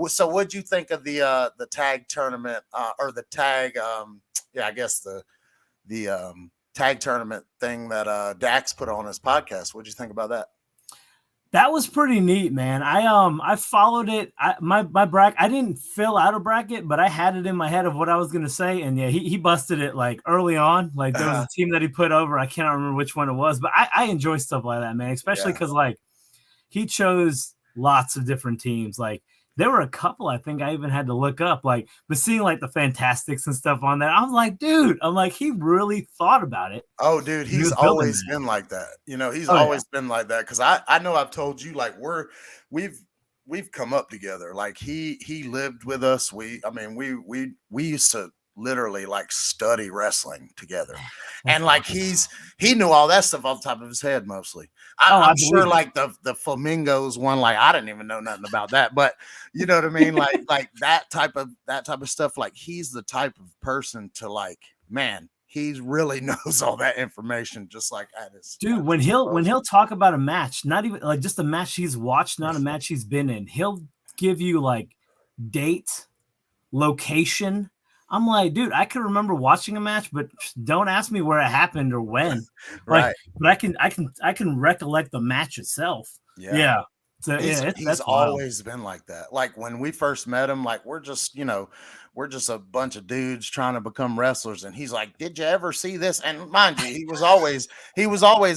So what'd you think of the tag tournament or the tag? I guess the tag tournament thing that Dax put on his podcast. What'd you think about that? That was pretty neat, man. I followed it. My bracket. I didn't fill out a bracket, but I had it in my head of what I was gonna say, and yeah, he busted it like early on. Like there was a team that he put over. I can't remember which one it was, but I enjoy stuff like that, man. Especially because like he chose lots of different teams. Like there were a couple I think I even had to look up. Like, but seeing like the Fantastics and stuff on there, I was like, dude, he really thought about it. Oh, dude, he's always been like that. He's always been like that. Because I know I've told you, like we've come up together. Like he lived with us. We used to literally like study wrestling together, and like he knew all that stuff off the top of his head mostly. I'm sure like the Flamingos one, like I didn't even know nothing about that, but you know what I mean, like that type of stuff. Like he's the type of person to like, man, he really knows all that information, just like at his dude. When he'll talk about a match, not even like just a match he's watched, not a match he's been in, he'll give you like date, location. I'm like, dude, I can remember watching a match, but don't ask me where it happened or when. Right. But I can recollect the match itself. Yeah. So he's always been like that. Like when we first met him, like we're just a bunch of dudes trying to become wrestlers, and he's like, "Did you ever see this?" And mind you, he was always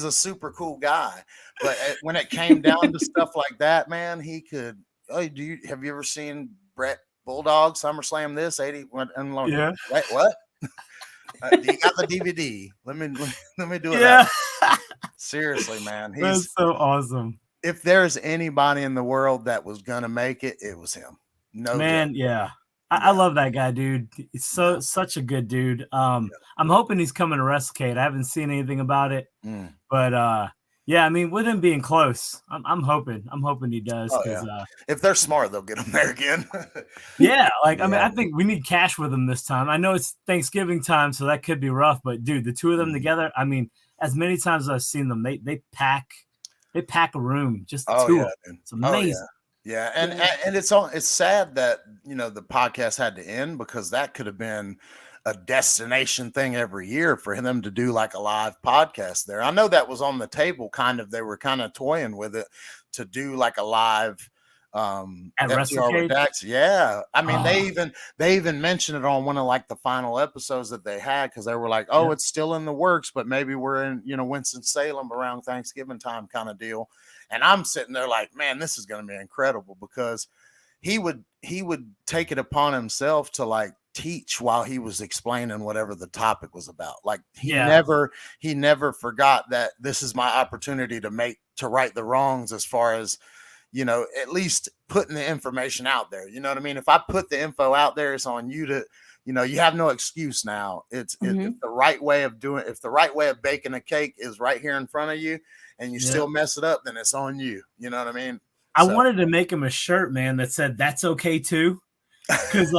a super cool guy. But when it came down to stuff like that, man, he could. Oh, have you ever seen Brett Bulldog SummerSlam this 80? Yeah. Wait, what? You got the DVD? Let me do it. Yeah. Seriously, man, that's so awesome. If there's anybody in the world that was gonna make it, it was him. No, man, joke. Yeah. I love that guy, dude. He's such a good dude. I'm hoping he's coming to WrestleCade. I haven't seen anything about it, but yeah, I mean, with him being close, I'm hoping he does. If they're smart, they'll get him there again. Yeah, like I mean, I think we need cash with him this time. I know it's Thanksgiving time, so that could be rough. But dude, the two of them together, I mean, as many times as I've seen them, they pack a room. Just the two of them. It's amazing. Yeah, and it's sad that the podcast had to end, because that could have been a destination thing every year for them to do like a live podcast there. I know that was on the table, kind of. They were kind of toying with it to do like a live at WrestleCade. Dax. Yeah, I mean they even mentioned it on one of like the final episodes that they had, because they were like, it's still in the works, but maybe we're in Winston-Salem around Thanksgiving time kind of deal. And I'm sitting there like, man, this is going to be incredible, because he would take it upon himself to like teach while he was explaining whatever the topic was about. Like he never forgot that this is my opportunity to right the wrongs, as far as at least putting the information out there. You know what I mean? If I put the info out there, it's on you to, you have no excuse now. It's the right way of doing. If the right way of baking a cake is right here in front of you, and you still mess it up, then it's on you. You know what I mean? I wanted to make him a shirt, man, that said "That's okay too," because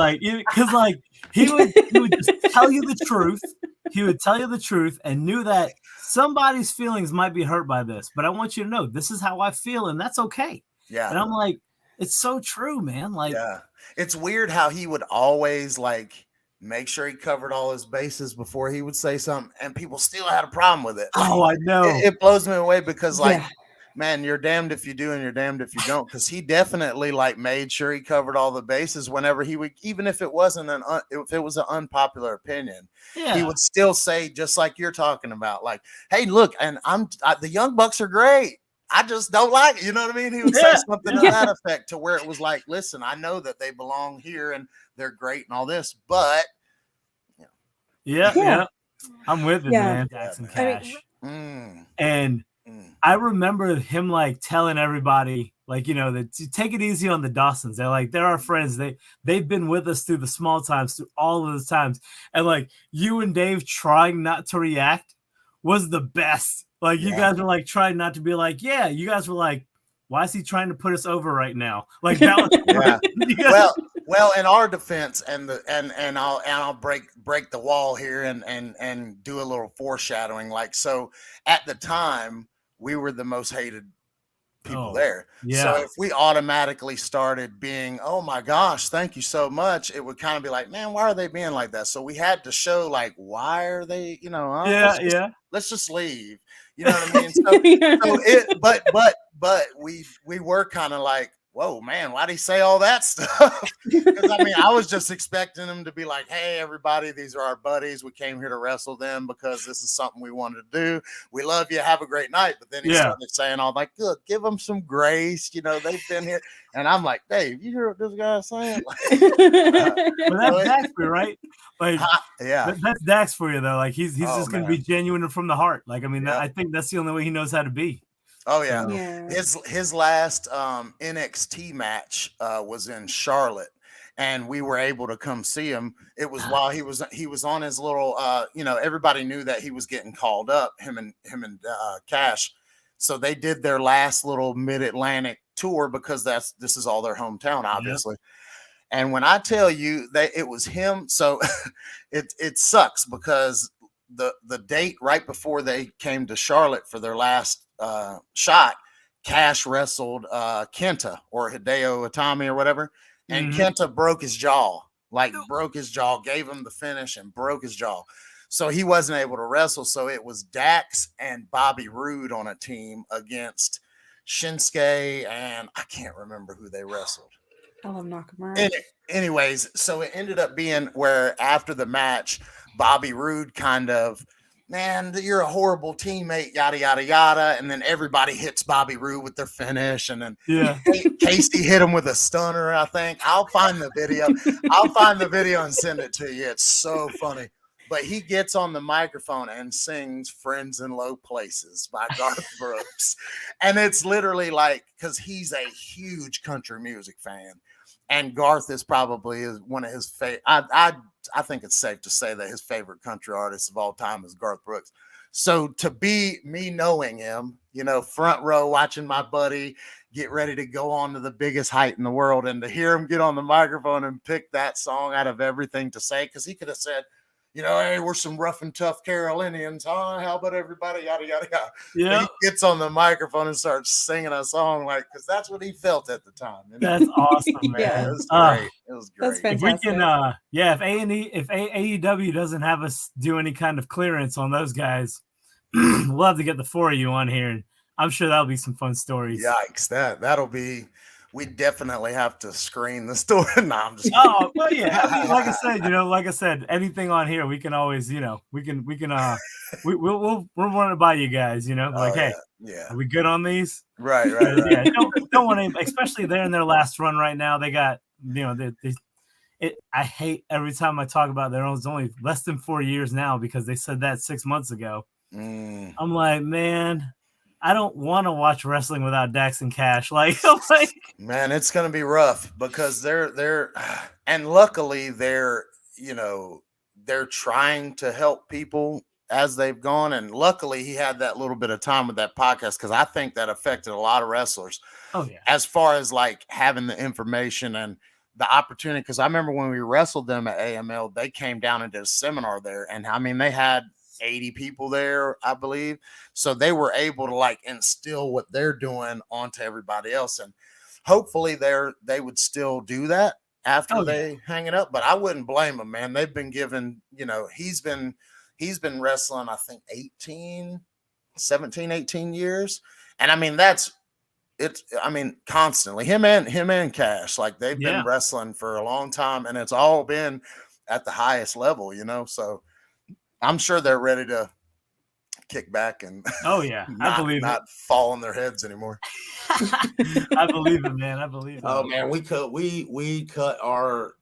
he would just tell you the truth. He would tell you the truth, and knew that somebody's feelings might be hurt by this. But I want you to know this is how I feel, and that's okay. Yeah. And I'm like, it's so true, man. Like, it's weird how he would always like make sure he covered all his bases before he would say something, and people still had a problem with it. I know. It blows me away, because man, you're damned if you do and you're damned if you don't, because he definitely like made sure he covered all the bases whenever he would, even if it wasn't if it was an unpopular opinion, he would still say, just like you're talking about, like, hey, look, and the Young Bucks are great. I just don't like it. You know what I mean? He would say something to that effect, to where it was like, listen, I know that they belong here and they're great and all this, but I'm with it, man. Dax and Cash. And I remember him like telling everybody, like, that take it easy on the Dawsons. They're like, they're our friends. They've been with us through the small times, through all of the times. And like you and Dave trying not to react was the best. Like you guys were like trying not to be like, you guys were like, why is he trying to put us over right now? Like that was Well, in our defense, and I'll break the wall here and do a little foreshadowing. Like, so at the time, we were the most hated people there. Yeah. So if we automatically started being, oh my gosh, thank you so much, it would kind of be like, man, why are they being like that? So we had to show like, why are they, let's just leave. You know what I mean? But we were kind of like, whoa, man, why'd he say all that stuff? Because I mean, I was just expecting him to be like, hey, everybody, these are our buddies. We came here to wrestle them because this is something we wanted to do. We love you. Have a great night. But then he started saying all like, good, give them some grace. They've been here. And I'm like, Dave, you hear what this guy's saying? But that's Dax for you, right? Like, that's Dax for you, though. Like, he's just going to be genuine and from the heart. Like, I mean, I think that's the only way he knows how to be. Oh yeah. His last NXT match was in Charlotte, and we were able to come see him. It was while he was on his little everybody knew that he was getting called up, him and Cash. So they did their last little mid-Atlantic tour because this is all their hometown, obviously. Yep. And when I tell you that it was him, so it sucks because the date right before they came to Charlotte for their last shot, Cash wrestled Kenta or Hideo Itami or whatever, and Kenta broke his jaw, gave him the finish and broke his jaw. So he wasn't able to wrestle. So it was Dax and Bobby Roode on a team against Shinsuke, and I can't remember who they wrestled. I love Nakamura. Anyways, so it ended up being where after the match, Bobby Roode kind of, man, you're a horrible teammate, yada, yada, yada. And then everybody hits Bobby Roode with their finish. And then Casey hit him with a stunner, I think. I'll find the video and send it to you. It's so funny. But he gets on the microphone and sings Friends in Low Places by Garth Brooks. And it's literally like, because he's a huge country music fan. And Garth is probably one of his favorite. I think it's safe to say that his favorite country artist of all time is Garth Brooks. So to be me knowing him, front row watching my buddy get ready to go on to the biggest height in the world, and to hear him get on the microphone and pick that song out of everything to say, because he could have said, hey, we're some rough and tough Carolinians, huh? How about everybody? Yada, yada, yada. Yeah. He gets on the microphone and starts singing a song, because that's what he felt at the time. That's awesome, man. Yeah, it was great. It was great. That's fantastic. If we can, if AEW doesn't have us do any kind of clearance on those guys, we'll have to get the four of you on here, and I'm sure that'll be some fun stories. Yikes, that'll be. We definitely have to screen the story. No, I'm just kidding. Oh, well, yeah. I mean, like I said, anything on here, we can always, we'll run it by you guys, hey, are we good on these? Right. Yeah, don't want to, especially they're in their last run right now. They got, I hate every time I talk about their own. It's only less than 4 years now because they said that 6 months ago. I'm like, man, I don't want to watch wrestling without Dax and Cash. Man, it's going to be rough because they're and luckily they're trying to help people as they've gone. And luckily he had that little bit of time with that podcast, because I think that affected a lot of wrestlers. Oh yeah. As far as having the information and the opportunity. Because I remember when we wrestled them at AML, they came down and did a seminar there. And I mean, they had 80 people there, I believe. So they were able to instill what they're doing onto everybody else. And hopefully they would still do that after they hang it up. But I wouldn't blame them, man. They've been given, he's been wrestling, I think 17, 18 years. And I mean, constantly him and Cash, they've been wrestling for a long time, and it's all been at the highest level, so I'm sure they're ready to kick back and I believe not fall on their heads anymore. I believe it, man. I believe it. Oh man, we cut our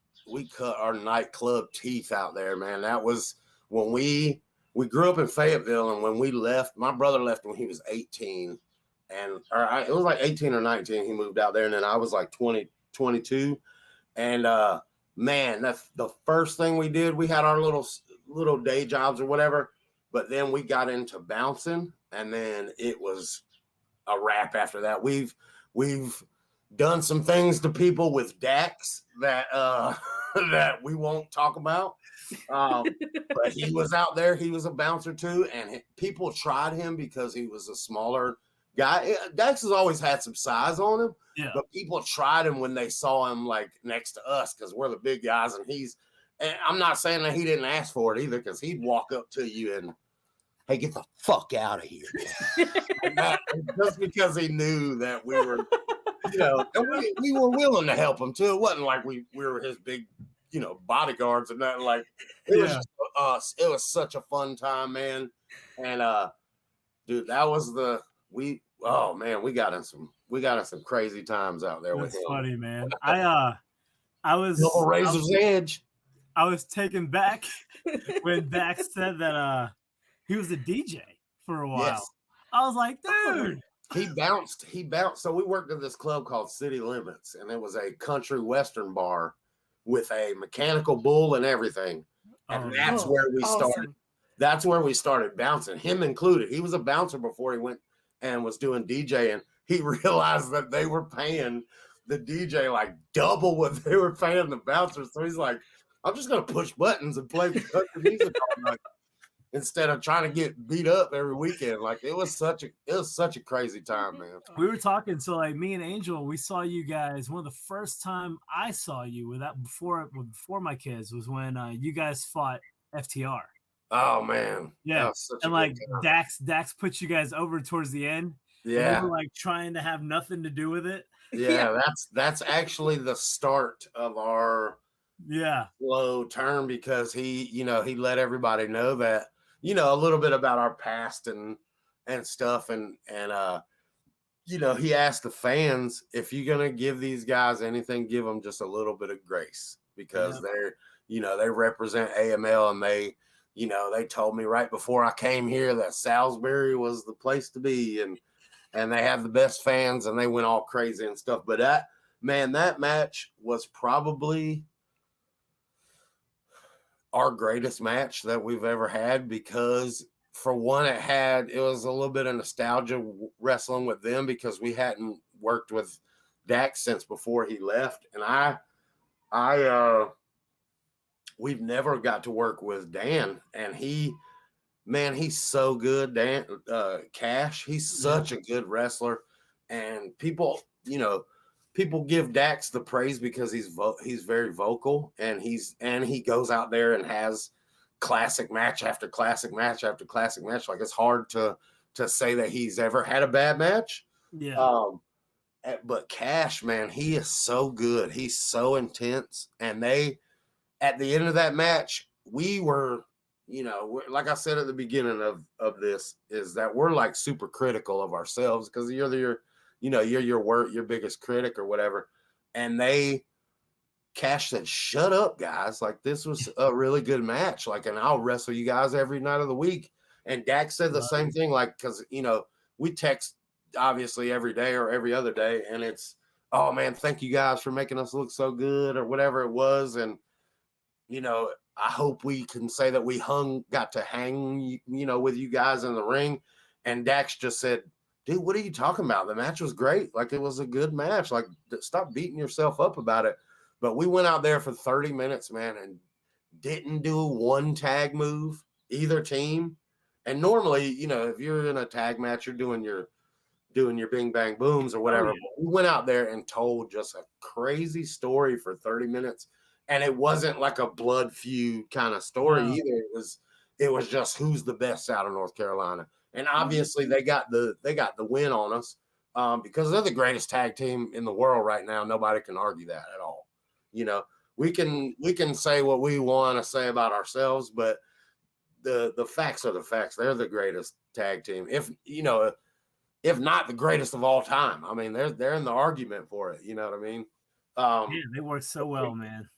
nightclub teeth out there, man. That was when we grew up in Fayetteville, and when we left, my brother left when he was 18, and it was 18 or 19. He moved out there, and then I was 20, 22, and man, that's the first thing we did. We had our little day jobs or whatever, but then we got into bouncing, and then it was a wrap after that. We've done some things to people with Dax that that we won't talk about, but he was out there. He was a bouncer too, and people tried him because he was a smaller guy. Dax has always had some size on him, Yeah. but people tried him when they saw him like next to us because we're the big guys, and I'm not saying that he didn't ask for it either, because he'd walk up to you and, hey, get the fuck out of here. Just because he knew that we were, and we were willing to help him too. It wasn't like we were his big, bodyguards and nothing. Like it was just us. It was such a fun time, man. And dude, that was we got in some crazy times out there with him. That's funny, man. I was Razor's Edge. I was taken back when Dax said that he was a DJ for a while. Yes. I was like, dude. He bounced. So we worked at this club called City Limits, and it was a country western bar with a mechanical bull and everything. And that's where we started. That's where we started bouncing, him included. He was a bouncer before he went and was doing DJing. He realized that they were paying the DJ like double what they were paying the bouncers. So he's like, I'm just going to push buttons and play country music all night instead of trying to get beat up every weekend. Like it was such a crazy time, man. We were talking, so like me and Angel, we saw you guys. One of the first time I saw you before my kids was when you guys fought FTR. Oh man, yeah, and like Dax put you guys over towards the end. Yeah, they were like trying to have nothing to do with it. Yeah, that's actually the start of our slow turn, because he let everybody know that a little bit about our past and stuff, and he asked the fans, if you're gonna give these guys anything, give them just a little bit of grace, because they're they represent AML, and they told me right before I came here that Salisbury was the place to be, and they have the best fans, and they went all crazy and stuff. But that match was probably our greatest match that we've ever had, because for one, it was a little bit of nostalgia wrestling with them, because we hadn't worked with Dax since before he left. And we've never got to work with Dan, and he's so good. Dan, Cash, he's such a good wrestler, and people give Dax the praise because he's very vocal, and he goes out there and has classic match after classic match after classic match. Like it's hard to say that he's ever had a bad match. Yeah. But Cash, man, he is so good. He's so intense, and at the end of that match, we were, like I said at the beginning of this, is that we're like super critical of ourselves, because you're your biggest critic or whatever. And Cash said, shut up, guys. Like, this was a really good match. Like, and I'll wrestle you guys every night of the week. And Dax said the same thing, like, because, we text obviously every day or every other day, and it's, oh man, thank you guys for making us look so good, or whatever it was. And, I hope we can say that we got to hang, with you guys in the ring. And Dax just said, dude, what are you talking about? The match was great. Like, it was a good match. Like, stop beating yourself up about it. But we went out there for 30 minutes, man, and didn't do one tag move, either team. And normally, if you're in a tag match, you're doing your bing bang booms or whatever. Oh, yeah. We went out there and told just a crazy story for 30 minutes. And it wasn't like a blood feud kind of story either. It was just who's the best out of North Carolina. And obviously they got the win on us, because they're the greatest tag team in the world right now. Nobody can argue that at all. We can say what we want to say about ourselves, but the facts are the facts. They're the greatest tag team. If not the greatest of all time. I mean, they're in the argument for it. You know what I mean? They work so well, man.